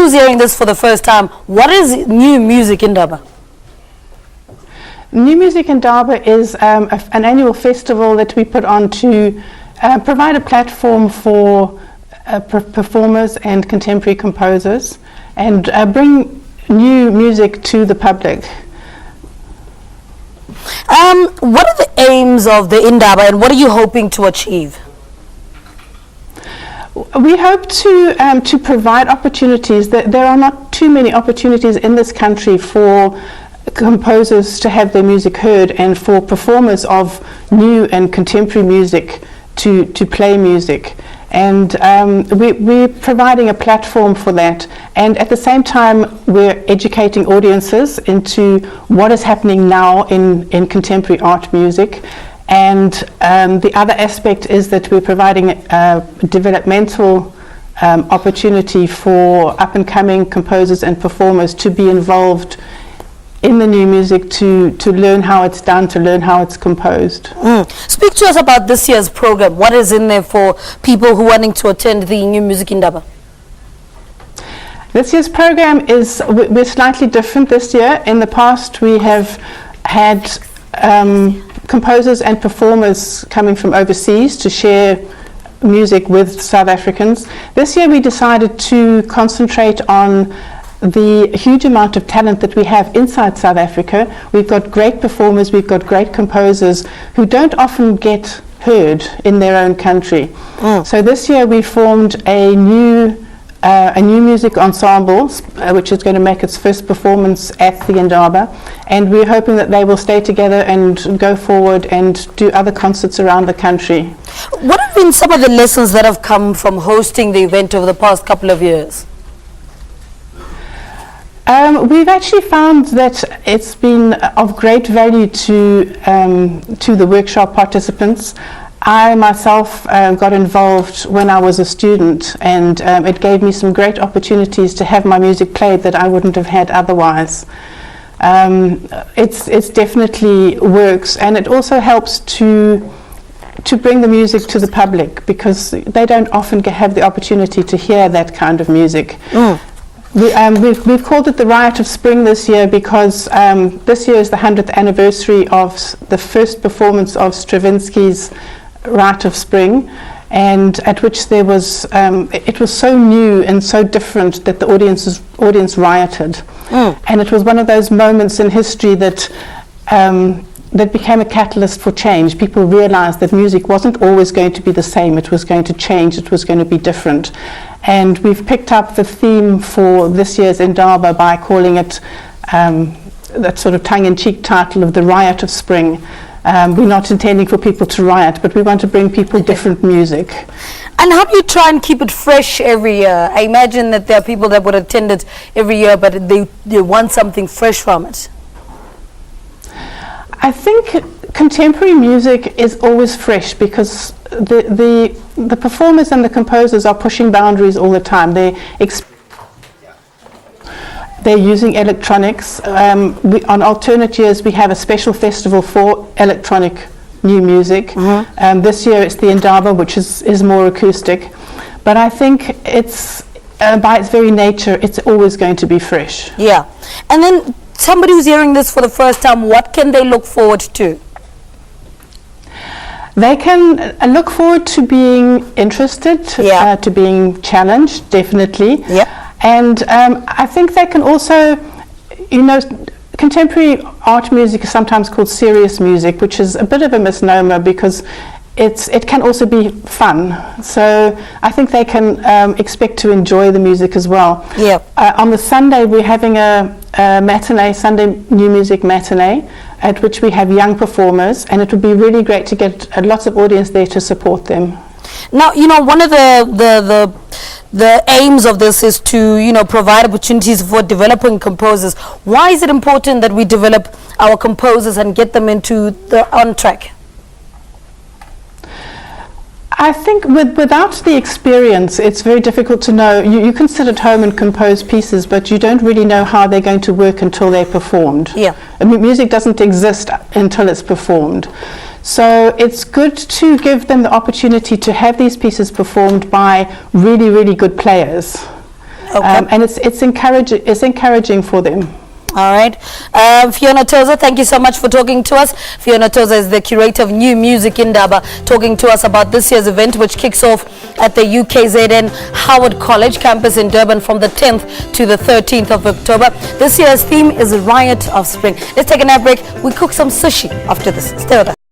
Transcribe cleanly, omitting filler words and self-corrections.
who's hearing this for the first time, what is New Music Indaba? New Music Indaba is an annual festival that we put on to provide a platform for performers and contemporary composers and bring new music to the public. What are the aims of the Indaba and what are you hoping to achieve? We hope to provide opportunities. There are not too many opportunities in this country for composers to have their music heard and for performers of new and contemporary music to play music. And we're providing a platform for that, and at the same time we're educating audiences into what is happening now in contemporary art music. And the other aspect is that we're providing a developmental opportunity for up-and-coming composers and performers to be involved in the new music, to learn how it's done, to learn how it's composed. Speak to us about this year's program. What is in there for people who are wanting to attend the New Music Indaba? This year's program is, we're slightly different this year. In the past we have had composers and performers coming from overseas to share music with South Africans. This year we decided to concentrate on the huge amount of talent that we have inside South Africa. We've got great performers, we've got great composers who don't often get heard in their own country. So this year we formed a new music ensemble which is going to make its first performance at the Indaba, and we're hoping that they will stay together and go forward and do other concerts around the country. What have been some of the lessons that have come from hosting the event over the past couple of years? We've actually found that it's been of great value to the workshop participants. I myself got involved when I was a student, and it gave me some great opportunities to have my music played that I wouldn't have had otherwise. It's definitely works, and it also helps to bring the music to the public, because they don't often have the opportunity to hear that kind of music. We've called it the Riot of Spring this year because this year is the 100th anniversary of the first performance of Stravinsky's Riot of Spring, and at which there was it was so new and so different that the audience rioted. And it was one of those moments in history that that became a catalyst for change. People realized that music wasn't always going to be the same, it was going to change, it was going to be different. And we've picked up the theme for this year's Indaba by calling it that sort of tongue-in-cheek title of the Riot of Spring. We're not intending for people to riot, but we want to bring people different music. And how do you try and keep it fresh every year? I imagine that there are people that would attend it every year, but they want something fresh from it. I think contemporary music is always fresh because the performers and the composers are pushing boundaries all the time. They're using electronics. On alternate years we have a special festival for electronic new music. This year it's the Indaba, which is more acoustic. But I think it's by its very nature, it's always going to be fresh. Yeah. And then somebody who's hearing this for the first time, what can they look forward to? They can look forward to being interested, to being challenged, definitely. And I think they can also, contemporary art music is sometimes called serious music, which is a bit of a misnomer because it can also be fun. So I think they can expect to enjoy the music as well. On the Sunday we're having a matinee, Sunday New Music matinee, at which we have young performers, and it would be really great to get lots of audience there to support them. Now, one of the aims of this is to, provide opportunities for developing composers. Why is it important that we develop our composers and get them on track? I think without the experience, it's very difficult to know. You can sit at home and compose pieces, but you don't really know how they're going to work until they're performed. I mean, music doesn't exist until it's performed. So it's good to give them the opportunity to have these pieces performed by really, really good players. and it's encouraging for them. All right. Fiona Tozer, thank you so much for talking to us. Fiona Tozer is the curator of new music in Indaba, talking to us about this year's event, which kicks off at the UKZN Howard College campus in Durban from the 10th to the 13th of October. This year's theme is Riot of Spring. Let's take a nap break. We cook some sushi after this. Stay with us.